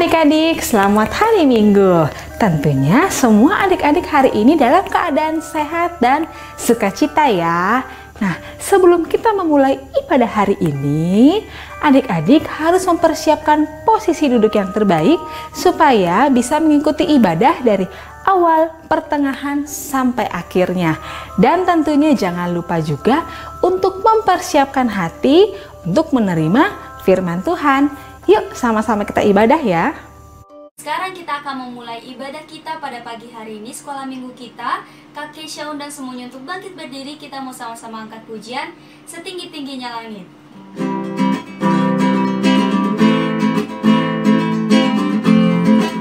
adik-adik, selamat hari Minggu. Tentunya semua adik-adik hari ini dalam keadaan sehat dan sukacita ya. Nah, sebelum kita memulai ibadah hari ini, adik-adik harus mempersiapkan posisi duduk yang terbaik supaya bisa mengikuti ibadah dari awal, pertengahan, sampai akhirnya. Dan tentunya jangan lupa juga untuk mempersiapkan hati untuk menerima firman Tuhan. Yuk sama-sama kita ibadah ya. Sekarang kita akan memulai ibadah kita pada pagi hari ini, sekolah minggu kita. Kakek Syaun dan semuanya untuk bangkit berdiri, kita mau sama-sama angkat pujian setinggi-tingginya langit.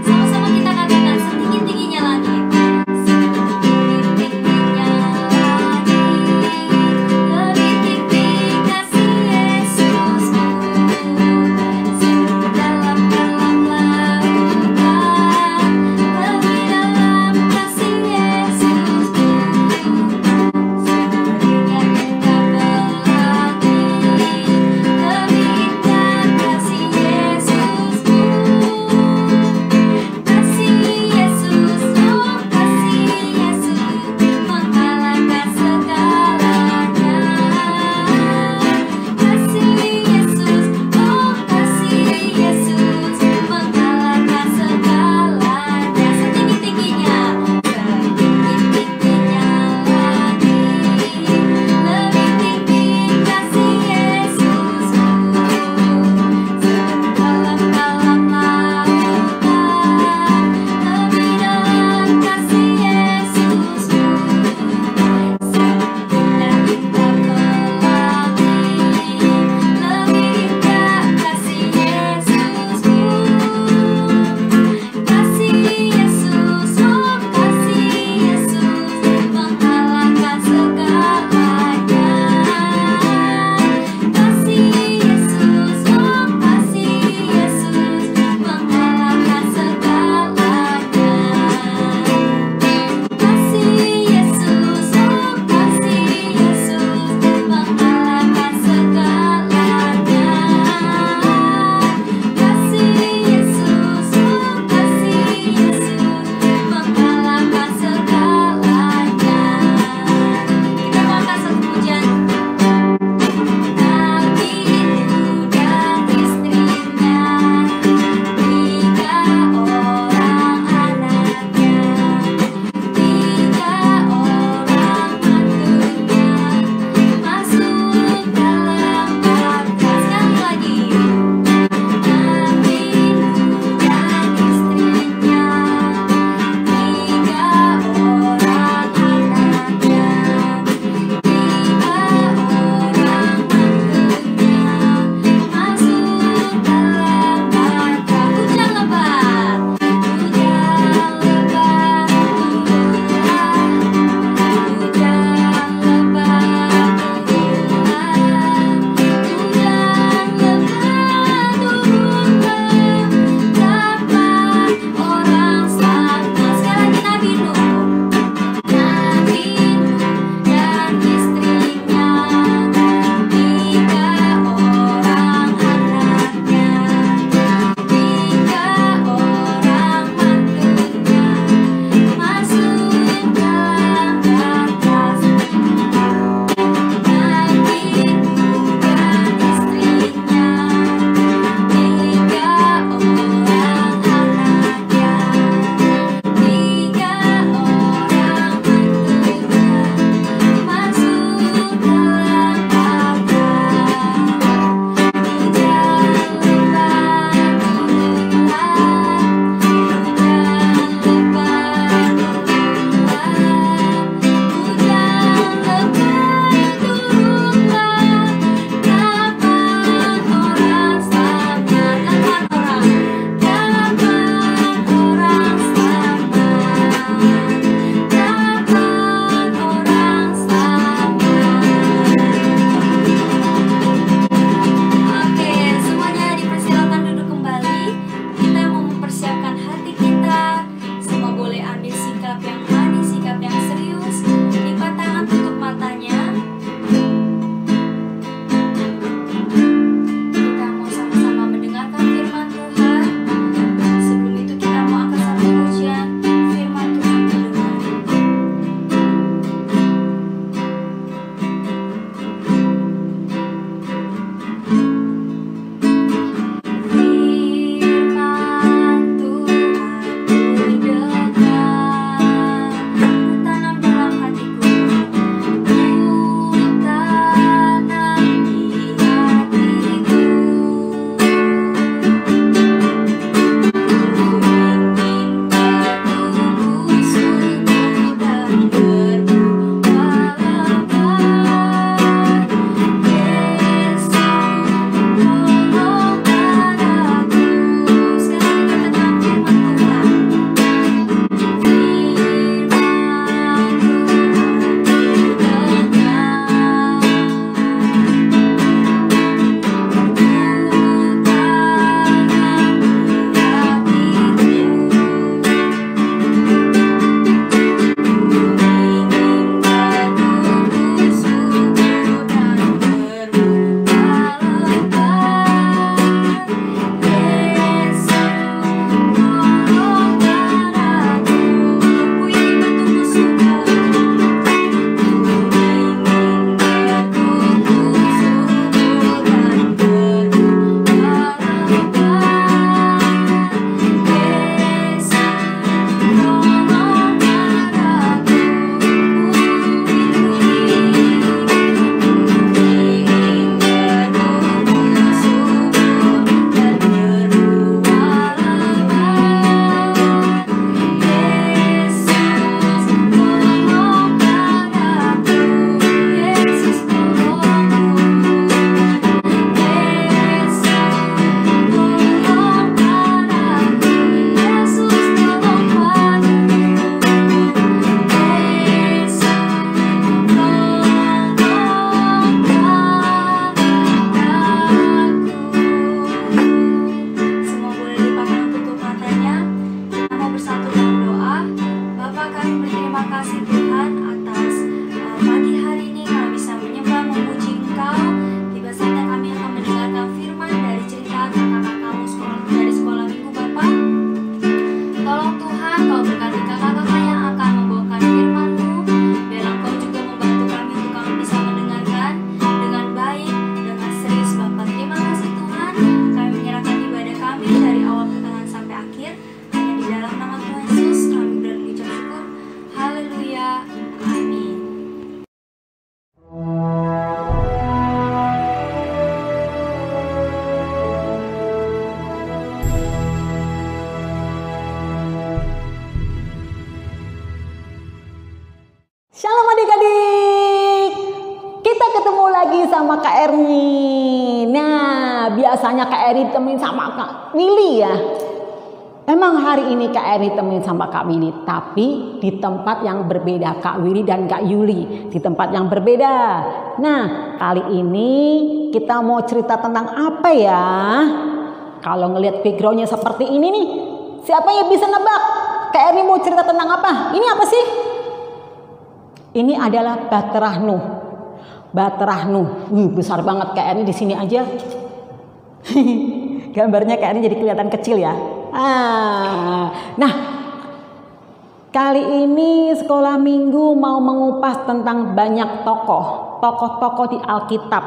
Sama-sama kita katakan setinggi-tingginya langit. Setinggi-tingginya langit, lebih tinggi kasih Yesusku. Dalam-dalam lautan, lebih dalam kasih Yesusku. Sepertinya indah belati, biasanya Kak Eri ditemenin sama Kak Willy ya. Emang hari ini Kak Eri temenin sama Kak Willy, tapi di tempat yang berbeda. Kak Willy dan Kak Yuli di tempat yang berbeda. Nah, kali ini kita mau cerita tentang apa ya? Kalau ngelihat backgroundnya seperti ini nih, siapa yang bisa nebak? Kak Eri mau cerita tentang apa? Ini apa sih? Ini adalah Baterah Nuh. Baterah Nuh. Besar banget Kak Eri di sini aja. Gambarnya Kak Eri jadi kelihatan kecil ya. Nah, kali ini sekolah minggu mau mengupas tentang banyak tokoh-tokoh di Alkitab.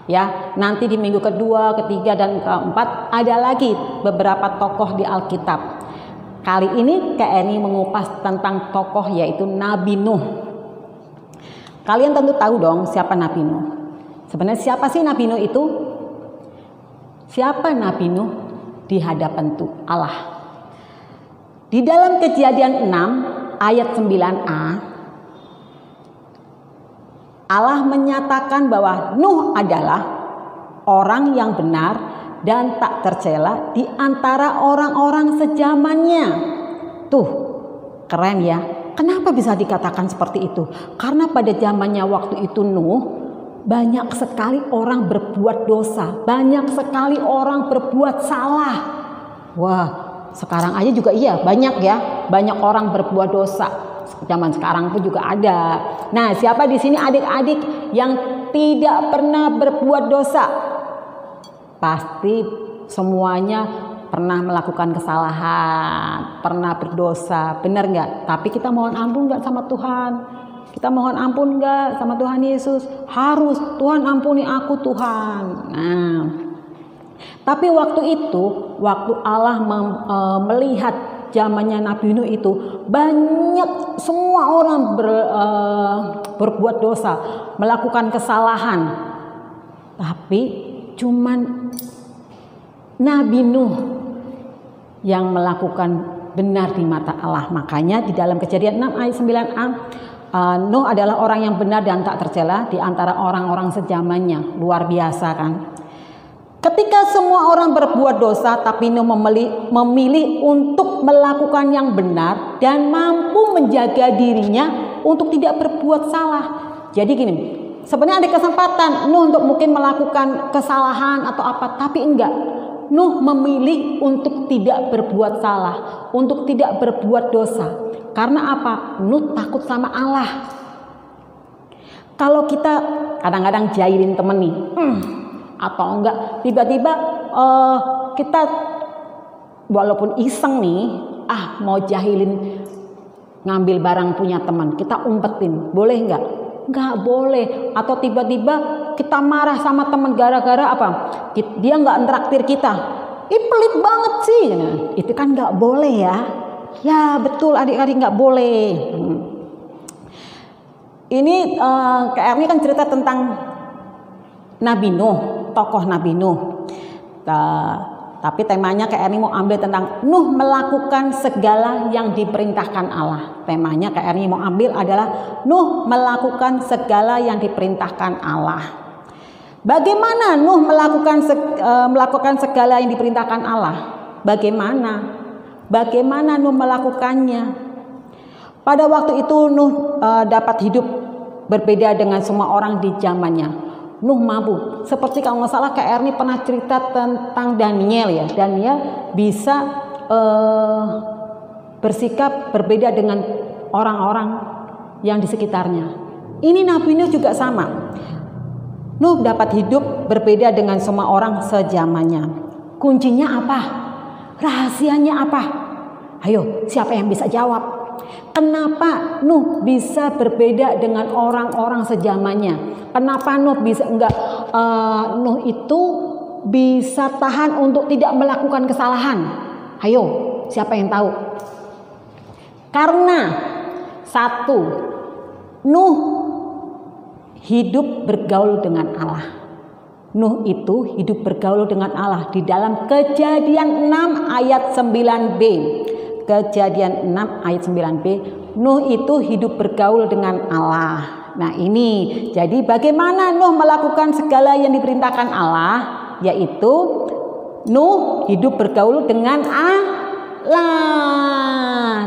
Ya, nanti di minggu kedua, ketiga, dan keempat ada lagi beberapa tokoh di Alkitab. Kali ini Kak Eni mengupas tentang tokoh yaitu Nabi Nuh. Kalian tentu tahu dong siapa Nabi Nuh. Sebenarnya siapa sih Nabi Nuh itu? Siapa Nabi Nuh di hadapan Allah? Di dalam Kejadian 6 ayat 9a, Allah menyatakan bahwa Nuh adalah orang yang benar dan tak tercela di antara orang-orang sejamannya. Tuh, keren ya. Kenapa bisa dikatakan seperti itu? Karena pada zamannya waktu itu Nuh, banyak sekali orang berbuat dosa, banyak sekali orang berbuat salah. Wah, sekarang aja juga iya, banyak ya, banyak orang berbuat dosa. Zaman sekarang pun juga ada. Nah, siapa di sini adik-adik yang tidak pernah berbuat dosa? Pasti semuanya pernah melakukan kesalahan, pernah berdosa, benar nggak? Tapi kita mohon ampun nggak sama Tuhan? Kita mohon ampun nggak sama Tuhan Yesus? Harus, Tuhan ampuni aku Tuhan. Nah, tapi waktu itu, waktu Allah melihat zamannya Nabi Nuh itu, banyak semua orang berbuat dosa, melakukan kesalahan. Tapi cuman Nabi Nuh yang melakukan benar di mata Allah. Makanya di dalam Kejadian 6 ayat 9a, Nuh adalah orang yang benar dan tak tercela di antara orang-orang sejamannya. Luar biasa kan? Ketika semua orang berbuat dosa, tapi Nuh memilih untuk melakukan yang benar dan mampu menjaga dirinya untuk tidak berbuat salah. Jadi gini, sebenarnya ada kesempatan Nuh untuk mungkin melakukan kesalahan atau apa, tapi enggak. Nuh memilih untuk tidak berbuat salah, untuk tidak berbuat dosa. Karena apa? Nuh takut sama Allah. Kalau kita kadang-kadang jahilin temen nih, atau enggak tiba-tiba kita walaupun iseng nih, mau jahilin, ngambil barang punya teman, kita umpetin, boleh enggak? Enggak boleh. Atau tiba-tiba kita marah sama teman gara-gara apa? Dia enggak nraktir kita. Pelit banget sih. Nah, itu kan enggak boleh ya. Ya betul adik-adik, nggak boleh. Ini Kak Erni kan cerita tentang Nabi Nuh, tokoh Nabi Nuh. Tapi temanya Kak Erni mau ambil tentang Nuh melakukan segala yang diperintahkan Allah. Temanya Kak Erni mau ambil adalah Nuh melakukan segala yang diperintahkan Allah. Bagaimana Nuh melakukan segala yang diperintahkan Allah? Bagaimana Nuh melakukannya? Pada waktu itu Nuh dapat hidup berbeda dengan semua orang di zamannya. Nuh mampu. Seperti kalau nggak salah Kak Erni pernah cerita tentang Daniel ya. Daniel bisa bersikap berbeda dengan orang-orang yang di sekitarnya. Ini Nabi Nuh juga sama. Nuh dapat hidup berbeda dengan semua orang sejamannya. Kuncinya apa? Rahasianya apa? Ayo, siapa yang bisa jawab? Kenapa Nuh bisa berbeda dengan orang-orang sejamannya? Kenapa Nuh bisa Nuh itu bisa tahan untuk tidak melakukan kesalahan? Ayo, siapa yang tahu? Karena satu, Nuh hidup bergaul dengan Allah. Nuh itu hidup bergaul dengan Allah di dalam Kejadian 6 ayat 9b. Kejadian 6 ayat 9b, Nuh itu hidup bergaul dengan Allah. Nah ini, jadi bagaimana Nuh melakukan segala yang diperintahkan Allah, yaitu Nuh hidup bergaul dengan Allah.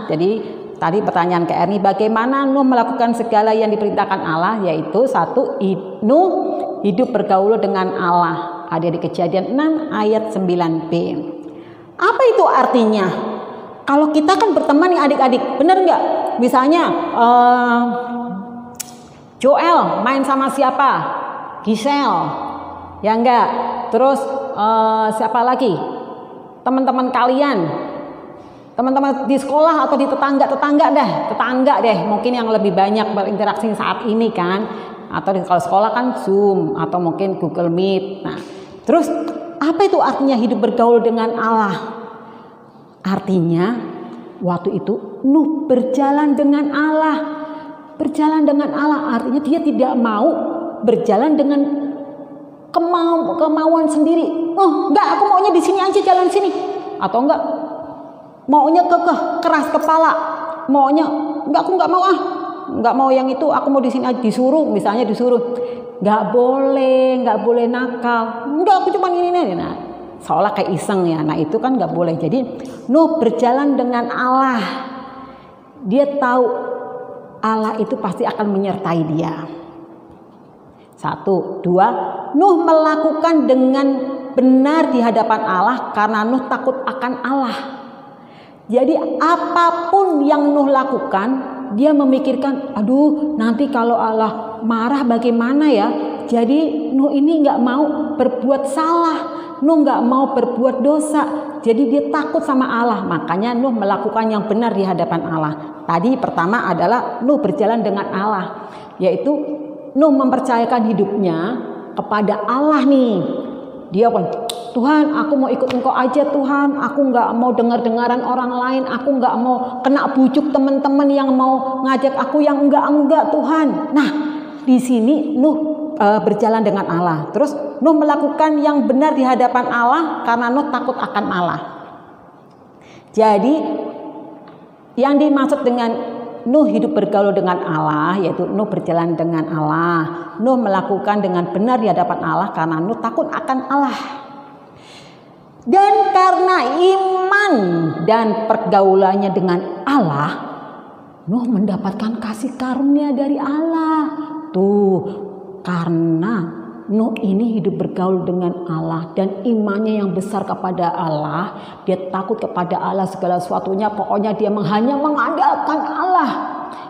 Jadi tadi pertanyaan ke Erni, bagaimana Nuh melakukan segala yang diperintahkan Allah? Yaitu satu, Nuh hidup bergaul dengan Allah. Ada di Kejadian 6 ayat 9b. Apa itu artinya? Kalau kita kan berteman nih adik-adik, bener nggak? Misalnya Joel main sama siapa? Giselle, ya enggak? Terus siapa lagi? Teman-teman kalian, teman-teman di sekolah atau di tetangga deh, mungkin yang lebih banyak berinteraksi saat ini kan? Atau kalau sekolah kan Zoom atau mungkin Google Meet. Nah, terus apa itu artinya hidup bergaul dengan Allah? Artinya waktu itu Nuh berjalan dengan Allah. Berjalan dengan Allah artinya dia tidak mau berjalan dengan kemauan sendiri. Oh, enggak, aku maunya di sini aja, jalan sini. Atau enggak, maunya keras kepala. Maunya enggak, aku enggak mau enggak mau yang itu, aku mau di sini aja, disuruh. Enggak boleh nakal. Enggak, aku cuma ini. Nah, seolah kayak iseng ya. Nah, itu kan enggak boleh. Jadi Nuh berjalan dengan Allah. Dia tahu Allah itu pasti akan menyertai dia. 1, 2, Nuh melakukan dengan benar di hadapan Allah karena Nuh takut akan Allah. Jadi apapun yang Nuh lakukan, dia memikirkan, aduh nanti kalau Allah marah bagaimana ya. Jadi Nuh ini nggak mau berbuat salah, Nuh nggak mau berbuat dosa. Jadi dia takut sama Allah, makanya Nuh melakukan yang benar di hadapan Allah. Tadi pertama adalah Nuh berjalan dengan Allah, yaitu Nuh mempercayakan hidupnya kepada Allah nih. Dia pun, Tuhan aku mau ikut Engkau aja Tuhan, aku nggak mau dengar-dengaran orang lain, aku nggak mau kena bujuk teman-teman yang mau ngajak aku yang enggak Tuhan. Nah di sini Nuh berjalan dengan Allah. Terus Nuh melakukan yang benar di hadapan Allah karena Nuh takut akan Allah. Jadi yang dimaksud dengan Nuh hidup bergaul dengan Allah, yaitu Nuh berjalan dengan Allah. Nuh melakukan dengan benar di hadapan Allah karena Nuh takut akan Allah. Dan karena iman dan pergaulannya dengan Allah, Nuh mendapatkan kasih karunia dari Allah. Tuh, karena Nuh ini hidup bergaul dengan Allah dan imannya yang besar kepada Allah, dia takut kepada Allah segala sesuatunya, pokoknya dia hanya mengandalkan Allah.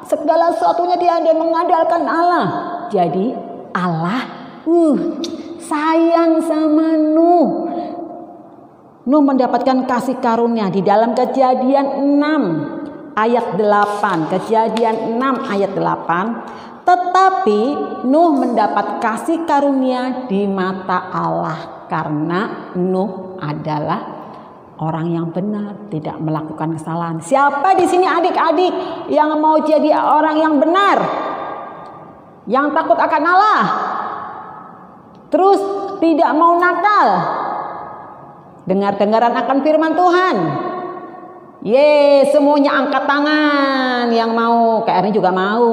Segala sesuatunya dia mengandalkan Allah. Jadi Allah sayang sama Nuh. Nuh mendapatkan kasih karunia di dalam Kejadian 6 ayat 8. Kejadian 6 ayat 8. Tetapi Nuh mendapat kasih karunia di mata Allah karena Nuh adalah orang yang benar, tidak melakukan kesalahan. Siapa di sini adik-adik yang mau jadi orang yang benar? Yang takut akan Allah? Terus tidak mau nakal? Dengar-dengaran akan firman Tuhan? Semuanya angkat tangan yang mau. Kak Erni juga mau.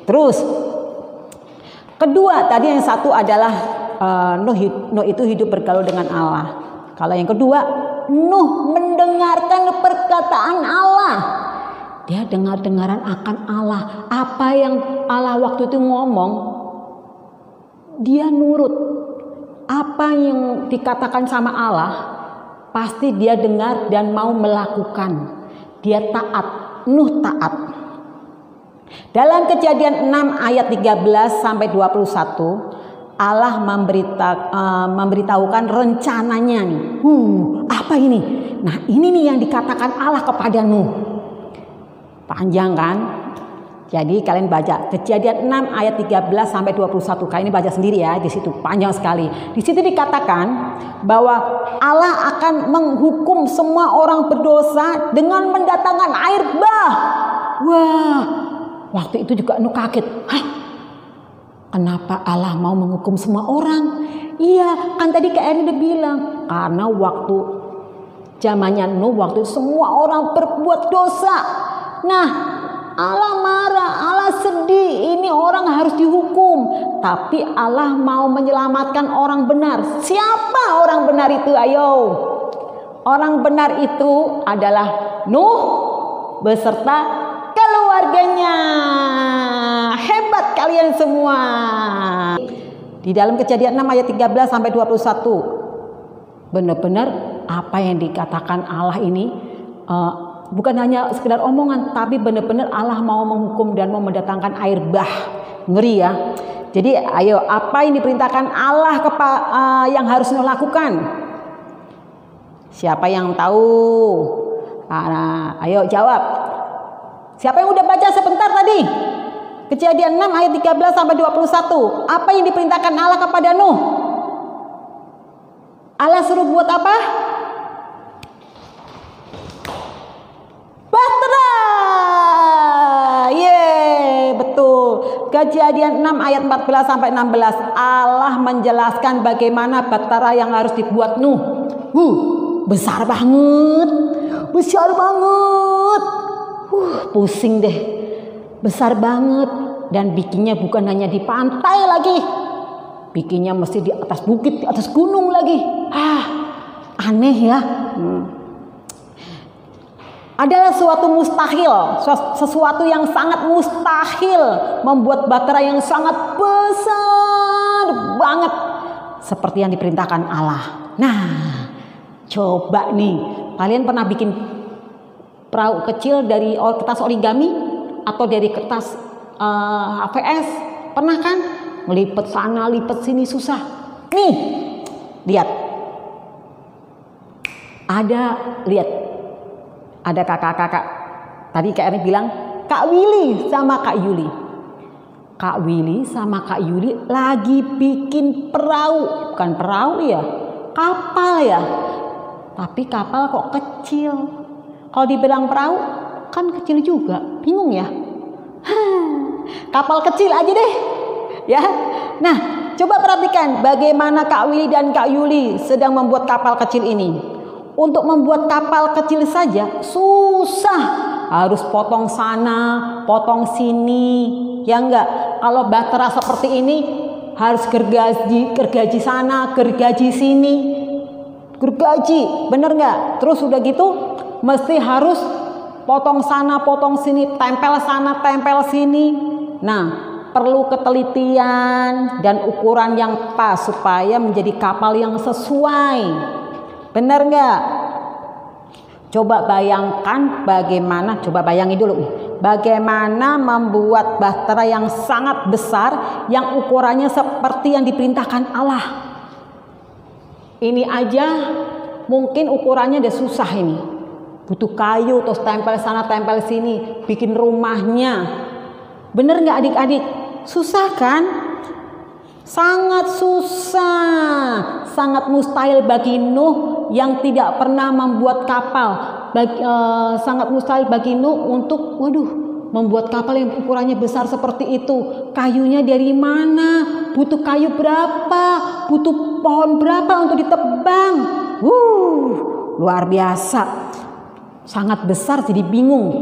Terus kedua, tadi yang satu adalah Nuh itu hidup bergaul dengan Allah. Kalau yang kedua, Nuh mendengarkan perkataan Allah. Dia dengar-dengaran akan Allah. Apa yang Allah waktu itu ngomong, dia nurut. Apa yang dikatakan sama Allah, pasti dia dengar dan mau melakukan. Dia taat. Nuh taat. Dalam Kejadian 6 ayat 13 sampai 21, Allah memberitahukan rencananya nih. Apa ini? Nah, ini nih yang dikatakan Allah kepada Nuh. Panjang kan? Jadi kalian baca Kejadian 6 ayat 13 sampai 21. Kalian ini baca sendiri ya, di situ panjang sekali. Di situ dikatakan bahwa Allah akan menghukum semua orang berdosa dengan mendatangkan air bah. Wah, waktu itu juga Nuh kaget. Kenapa Allah mau menghukum semua orang? Iya, kan tadi Kak Eri udah bilang, karena waktu zamannya Nuh, waktu semua orang berbuat dosa. Nah, Allah marah, Allah sedih, ini orang harus dihukum. Tapi Allah mau menyelamatkan orang benar. Siapa orang benar itu? Ayo. Orang benar itu adalah Nuh beserta keluarganya. Hebat kalian semua. Di dalam Kejadian 6 ayat 13 sampai 21. Benar-benar apa yang dikatakan Allah ini bukan hanya sekedar omongan, tapi benar-benar Allah mau menghukum dan mau mendatangkan air bah. Ngeri ya. Jadi ayo, apa yang diperintahkan Allah yang harus Nuh lakukan? Siapa yang tahu? Nah, ayo jawab. Siapa yang udah baca sebentar tadi? Kejadian 6 ayat 13 sampai 21. Apa yang diperintahkan Allah kepada Nuh? Allah suruh buat apa? Bahtera. Betul. Kejadian 6 ayat 14 sampai 16. Allah menjelaskan bagaimana bahtera yang harus dibuat Nuh. Besar banget. Besar banget. Pusing deh. Besar banget. Dan bikinnya bukan hanya di pantai lagi. Bikinnya mesti di atas bukit, di atas gunung lagi. Aneh ya. Adalah suatu mustahil, sesuatu yang sangat mustahil membuat bahtera yang sangat besar banget seperti yang diperintahkan Allah. Nah, coba nih, kalian pernah bikin perahu kecil dari kertas origami atau dari kertas HVS? Pernah kan? Melipet sana, lipet sini susah. Nih, lihat. Ada kakak-kakak. Tadi Kak Erni bilang, Kak Willy sama Kak Yuli. Kak Willy sama Kak Yuli lagi bikin perahu. Bukan perahu ya, kapal ya. Tapi kapal kok kecil. Kalau dibilang perahu, kan kecil juga. Bingung ya? Kapal kecil aja deh. Ya. Nah, coba perhatikan bagaimana Kak Willy dan Kak Yuli sedang membuat kapal kecil ini. Untuk membuat kapal kecil saja susah. Harus potong sana, potong sini. Ya enggak? Kalau bahtera seperti ini harus gergaji sana, gergaji sini. Gergaji, bener enggak? Terus udah gitu mesti harus potong sana, potong sini, tempel sana, tempel sini. Nah, perlu ketelitian dan ukuran yang pas supaya menjadi kapal yang sesuai. Benar nggak? Coba bayangkan bagaimana, coba bayangin dulu. Bagaimana membuat bahtera yang sangat besar yang ukurannya seperti yang diperintahkan Allah. Ini aja mungkin ukurannya udah susah ini. Butuh kayu, terus tempel sana, tempel sini, bikin rumahnya. Bener nggak adik-adik? Susah kan? Sangat susah, sangat mustahil bagi Nuh yang tidak pernah membuat kapal. Sangat mustahil bagi Nuh untuk, membuat kapal yang ukurannya besar seperti itu. Kayunya dari mana? Butuh kayu berapa? Butuh pohon berapa untuk ditebang? Luar biasa. Sangat besar jadi bingung.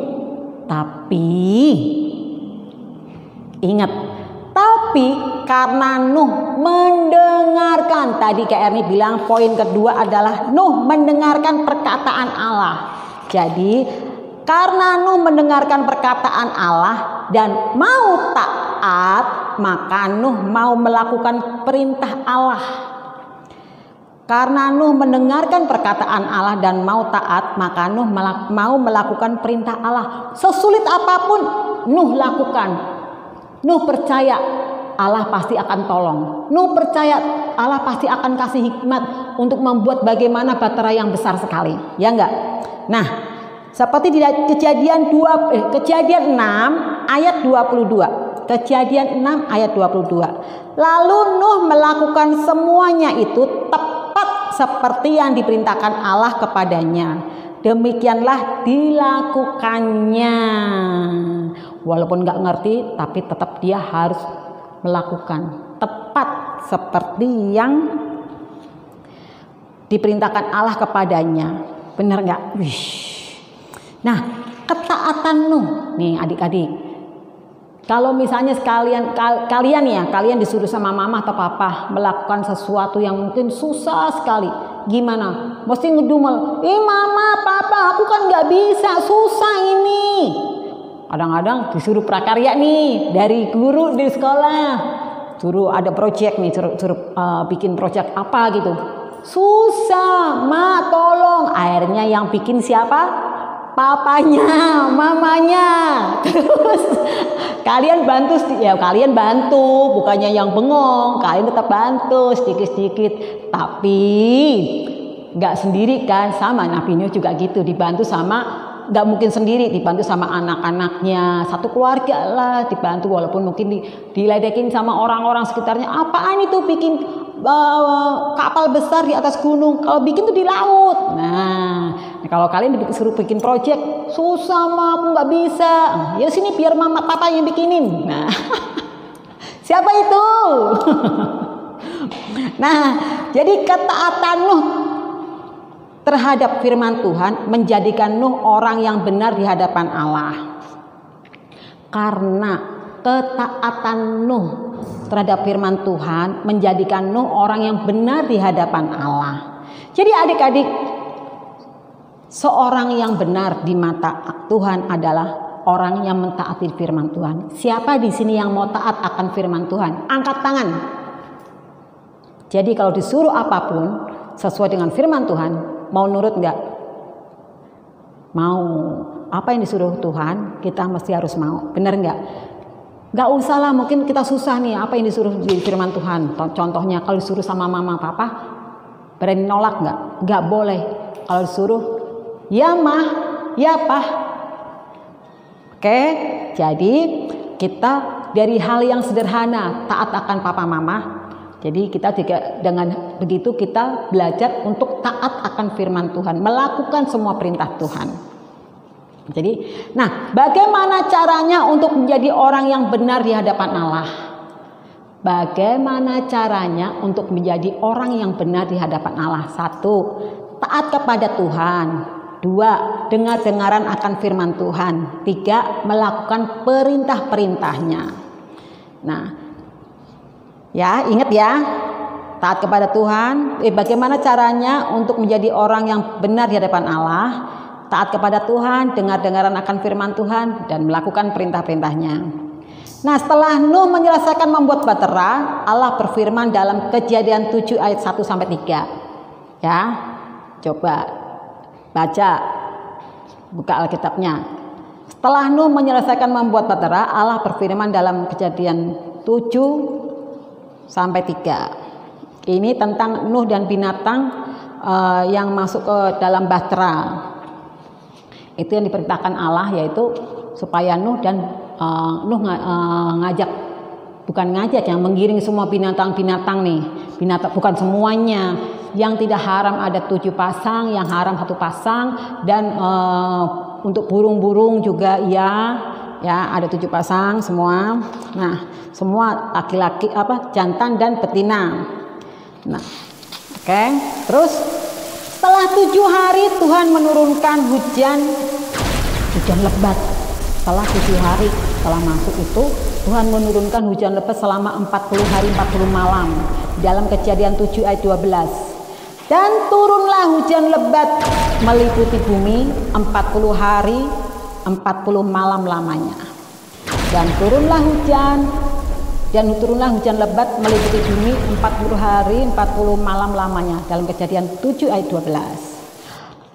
Tapi ingat, karena Nuh mendengarkan, tadi Kak Erni bilang poin kedua adalah Nuh mendengarkan perkataan Allah. Jadi karena Nuh mendengarkan perkataan Allah dan mau taat, maka Nuh mau melakukan perintah Allah. Karena Nuh mendengarkan perkataan Allah dan mau taat, maka Nuh mau melakukan perintah Allah. Sesulit apapun Nuh lakukan. Nuh percaya Allah pasti akan tolong. Nuh percaya Allah pasti akan kasih hikmat untuk membuat bagaimana bahtera yang besar sekali. Ya enggak? Nah, seperti di Kejadian 6 ayat 22. Kejadian 6 ayat 22. Lalu Nuh melakukan semuanya itu tepat seperti yang diperintahkan Allah kepadanya. Demikianlah dilakukannya. Walaupun nggak ngerti, tapi tetap dia harus melakukan tepat seperti yang diperintahkan Allah kepadanya. Benar nggak? Nah, ketaatan Nuh. Nih adik-adik, kalau misalnya kalian disuruh sama mama atau papa melakukan sesuatu yang mungkin susah sekali, gimana? Mesti ngedumel, mama, papa, aku kan nggak bisa, susah ini. Kadang-kadang disuruh prakarya nih dari guru di sekolah, suruh ada project nih, suruh bikin project apa gitu. Susah, ma tolong. Akhirnya yang bikin siapa? Papanya, mamanya. Terus kalian bantu, bukannya yang bengong, kalian tetap bantu sedikit-sedikit. Tapi nggak sendiri kan, sama Nabi Nuh juga gitu, dibantu sama, nggak mungkin sendiri, dibantu sama anak-anaknya, satu keluarga lah dibantu, walaupun mungkin diledekin sama orang-orang sekitarnya. Apaan itu bikin kapal besar di atas gunung, kalau bikin tuh di laut. Nah kalau kalian disuruh bikin project, susah mah, aku nggak bisa. Ya sini biar mama papa yang bikinin. Nah siapa itu? Nah jadi ketaatan Nuh terhadap firman Tuhan menjadikan Nuh orang yang benar di hadapan Allah. Karena ketaatan Nuh terhadap firman Tuhan menjadikan Nuh orang yang benar di hadapan Allah. Jadi adik-adik, seorang yang benar di mata Tuhan adalah orang yang mentaati firman Tuhan. Siapa di sini yang mau taat akan firman Tuhan? Angkat tangan. Jadi kalau disuruh apapun sesuai dengan firman Tuhan, mau nurut nggak? Mau. Apa yang disuruh Tuhan, kita mesti harus mau. Benar nggak? Nggak usah lah, mungkin kita susah nih. Apa yang disuruh di firman Tuhan? Contohnya kalau disuruh sama mama papa, berani nolak nggak? Nggak boleh. Kalau disuruh, ya mah, ya pah. Oke, jadi kita dari hal yang sederhana taat akan papa mama. Jadi kita juga dengan begitu kita belajar untuk taat akan firman Tuhan, melakukan semua perintah Tuhan. Jadi, nah bagaimana caranya untuk menjadi orang yang benar di hadapan Allah? Bagaimana caranya untuk menjadi orang yang benar di hadapan Allah? 1, taat kepada Tuhan. 2, dengar-dengaran akan firman Tuhan. 3, melakukan perintah-perintahnya. Nah, ya ingat ya, taat kepada Tuhan. Bagaimana caranya untuk menjadi orang yang benar di hadapan Allah? Taat kepada Tuhan, dengar-dengaran akan firman Tuhan, dan melakukan perintah-perintahnya. Nah setelah Nuh menyelesaikan membuat bahtera, Allah berfirman dalam Kejadian 7 ayat 1-3. Ya, coba baca, buka Alkitabnya. Setelah Nuh menyelesaikan membuat bahtera, Allah berfirman dalam Kejadian 7-3. Ini tentang Nuh dan binatang yang masuk ke dalam bahtera. Itu yang diperintahkan Allah, yaitu supaya Nuh dan ngajak yang menggiring semua binatang-binatang nih. Binatang bukan semuanya. Yang tidak haram ada 7 pasang, yang haram 1 pasang, dan untuk burung-burung juga ya ada 7 pasang semua. Nah, semua laki-laki jantan dan betina. Nah, oke. Terus setelah 7 hari Tuhan menurunkan hujan lebat. Setelah 7 hari setelah masuk itu, Tuhan menurunkan hujan lebat selama 40 hari 40 malam. Dalam Kejadian 7 ayat 12. Dan turunlah hujan lebat meliputi bumi 40 hari 40 malam lamanya. Dan turunlah hujan lebat meliputi bumi 40 hari 40 malam lamanya. Dalam Kejadian 7 ayat 12.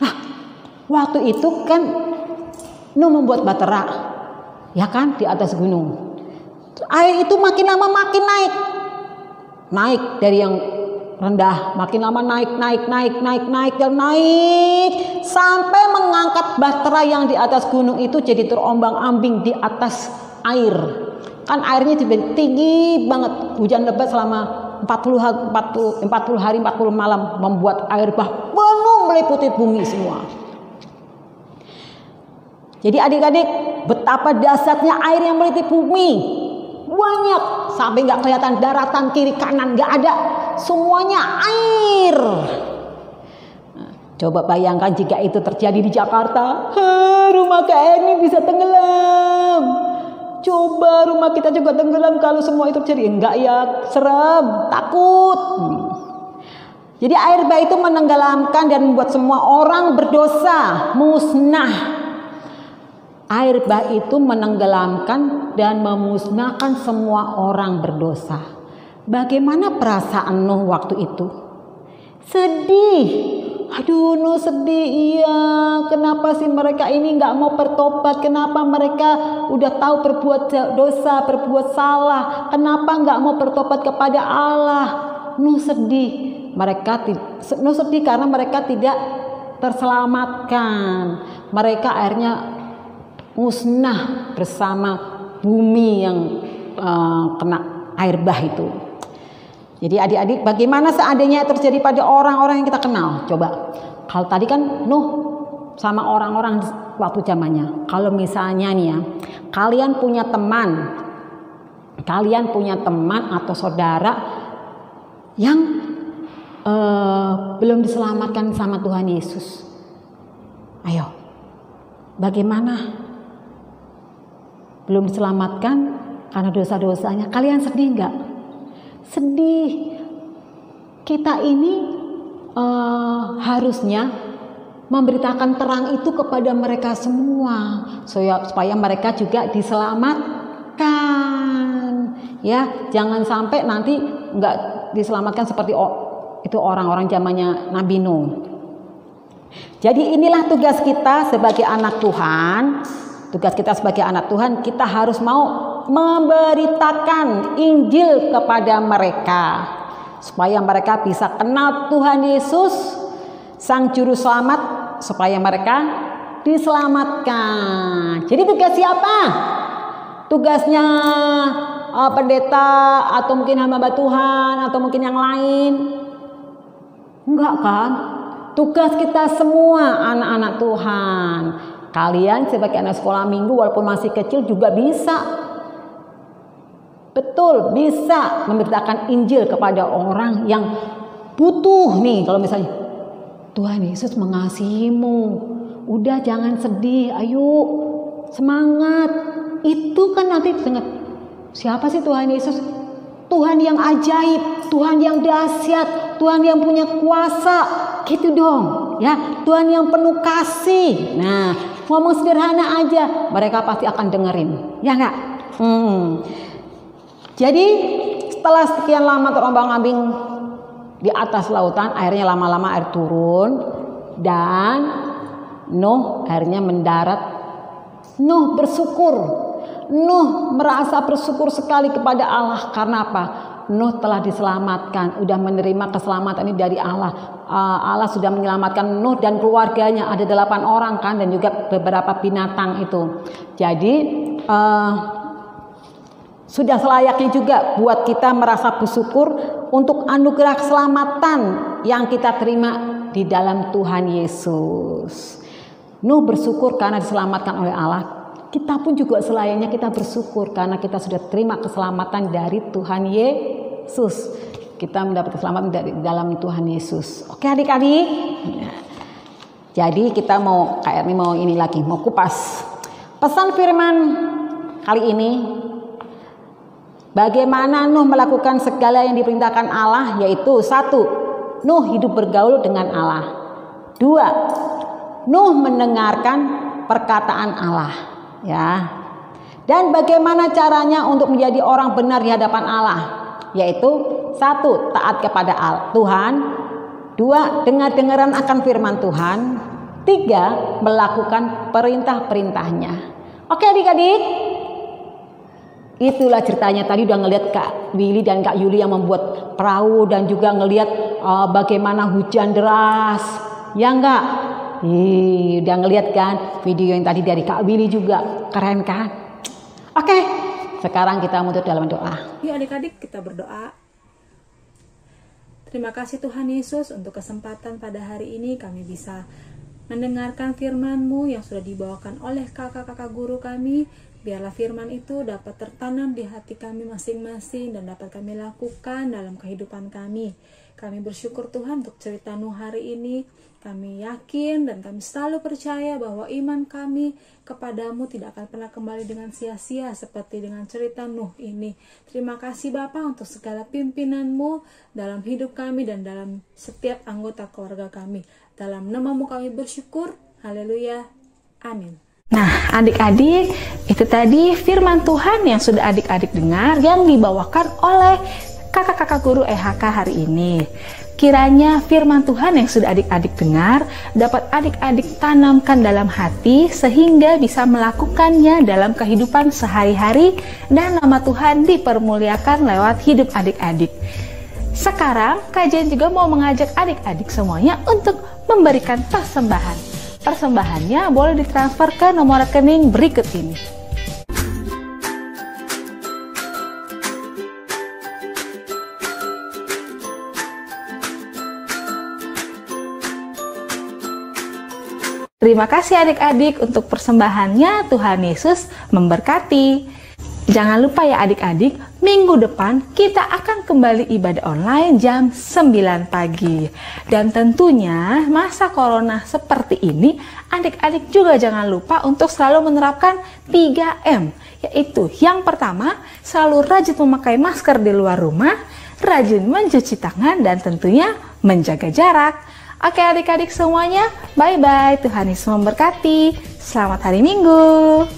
Nah, waktu itu kan Nuh membuat bahtera, ya kan, di atas gunung. Air itu makin lama makin naik dari yang rendah, makin lama naik dan naik sampai mengangkat bahtera yang di atas gunung itu jadi terombang-ambing di atas air. Kan airnya tinggi banget. Hujan lebat selama 40 hari 40 malam membuat air bah penuh meliputi bumi semua. Jadi adik-adik, betapa dahsyatnya air yang meliputi bumi. Banyak sampai nggak kelihatan daratan kiri kanan, nggak ada, semuanya air. Coba bayangkan jika itu terjadi di Jakarta, rumah Kak Erni bisa tenggelam. Coba rumah kita juga tenggelam kalau semua itu terjadi. Enggak ya, serem, takut. Jadi air bah itu menenggelamkan dan membuat semua orang berdosa musnah. Air bah itu menenggelamkan dan memusnahkan semua orang berdosa. Bagaimana perasaan Nuh waktu itu? Sedih. Aduh, Nuh sedih, iya. Kenapa sih mereka ini nggak mau bertobat? Kenapa mereka udah tahu berbuat dosa, berbuat salah? Kenapa nggak mau bertobat kepada Allah? Nuh sedih. Nuh sedih karena mereka tidak terselamatkan. Mereka akhirnya musnah bersama bumi yang kena air bah itu. Jadi adik-adik, bagaimana seandainya terjadi pada orang-orang yang kita kenal? Coba, kalau tadi kan Nuh sama orang-orang waktu zamannya. Kalau misalnya nih ya, kalian punya teman atau saudara yang belum diselamatkan sama Tuhan Yesus. Ayo, bagaimana? Belum diselamatkan karena dosa-dosanya. Kalian sedih nggak? Sedih. Kita ini harusnya memberitakan terang itu kepada mereka semua supaya mereka juga diselamatkan. Ya, jangan sampai nanti nggak diselamatkan seperti itu orang-orang zamannya Nabi Nuh. Jadi inilah tugas kita sebagai anak Tuhan. Tugas kita sebagai anak Tuhan, kita harus mau memberitakan Injil kepada mereka supaya mereka bisa kenal Tuhan Yesus, Sang Juru Selamat, supaya mereka diselamatkan. Jadi tugas siapa? Tugasnya pendeta atau mungkin hamba Tuhan atau mungkin yang lain? Enggak kan? Tugas kita semua anak-anak Tuhan. Kalian sebagai anak sekolah minggu walaupun masih kecil juga bisa. Betul, bisa memberitakan Injil kepada orang yang butuh nih. Kalau misalnya Tuhan Yesus mengasihimu, udah jangan sedih, ayo semangat. Itu kan nanti dengar, siapa sih Tuhan Yesus? Tuhan yang ajaib, Tuhan yang dahsyat, Tuhan yang punya kuasa, gitu dong ya. Tuhan yang penuh kasih. Nah, ngomong sederhana aja, mereka pasti akan dengerin, ya nggak? Jadi setelah sekian lama terombang-ambing di atas lautan, akhirnya lama-lama air turun dan Nuh akhirnya mendarat. Nuh bersyukur. Nuh merasa bersyukur sekali kepada Allah. Karena apa? Nuh telah diselamatkan, udah menerima keselamatan ini dari Allah. Allah sudah menyelamatkan Nuh dan keluarganya, ada 8 orang kan, dan juga beberapa binatang itu. Jadi sudah selayaknya juga buat kita merasa bersyukur untuk anugerah keselamatan yang kita terima di dalam Tuhan Yesus. Nuh bersyukur karena diselamatkan oleh Allah. Kita pun juga selayaknya kita bersyukur karena kita sudah terima keselamatan dari Tuhan Yesus. Kita mendapat keselamatan dari dalam Tuhan Yesus. Oke adik-adik. Jadi kita mau kayak ini mau kupas pesan firman kali ini. Bagaimana Nuh melakukan segala yang diperintahkan Allah, yaitu 1. Nuh hidup bergaul dengan Allah. 2. Nuh mendengarkan perkataan Allah, ya. Dan bagaimana caranya untuk menjadi orang benar di hadapan Allah, yaitu 1. Taat kepada Tuhan. 2. Dengar-dengaran akan firman Tuhan. 3. Melakukan perintah-perintahnya. Oke adik-adik, itulah ceritanya. Tadi udah ngelihat Kak Willy dan Kak Yuli yang membuat perahu dan juga ngelihat bagaimana hujan deras, ya enggak? Udah ngelihat kan video yang tadi dari Kak Willy juga, keren kan? Oke, sekarang kita menutup dalam doa. Yuk adik-adik kita berdoa. Terima kasih Tuhan Yesus untuk kesempatan pada hari ini kami bisa mendengarkan firman-Mu yang sudah dibawakan oleh kakak-kakak guru kami. Biarlah firman itu dapat tertanam di hati kami masing-masing dan dapat kami lakukan dalam kehidupan kami. Kami bersyukur Tuhan untuk cerita Nuh hari ini. Kami yakin dan kami selalu percaya bahwa iman kami kepadamu tidak akan pernah kembali dengan sia-sia seperti dengan cerita Nuh ini. Terima kasih Bapa untuk segala pimpinanmu dalam hidup kami dan dalam setiap anggota keluarga kami. Dalam nama-Mu kami bersyukur. Haleluya. Amin. Nah, adik-adik, itu tadi firman Tuhan yang sudah adik-adik dengar yang dibawakan oleh kakak-kakak guru EHK hari ini. Kiranya firman Tuhan yang sudah adik-adik dengar dapat adik-adik tanamkan dalam hati sehingga bisa melakukannya dalam kehidupan sehari-hari dan nama Tuhan dipermuliakan lewat hidup adik-adik. Sekarang kajian juga mau mengajak adik-adik semuanya untuk memberikan persembahan. Persembahannya boleh ditransfer ke nomor rekening berikut ini. Terima kasih adik-adik untuk persembahannya. Tuhan Yesus memberkati. Jangan lupa ya adik-adik, minggu depan kita akan kembali ibadah online jam 9 pagi. Dan tentunya masa corona seperti ini, adik-adik juga jangan lupa untuk selalu menerapkan 3M. Yaitu yang pertama, selalu rajin memakai masker di luar rumah, rajin mencuci tangan, dan tentunya menjaga jarak. Oke adik-adik semuanya, bye-bye. Tuhan Yesus memberkati. Selamat hari Minggu.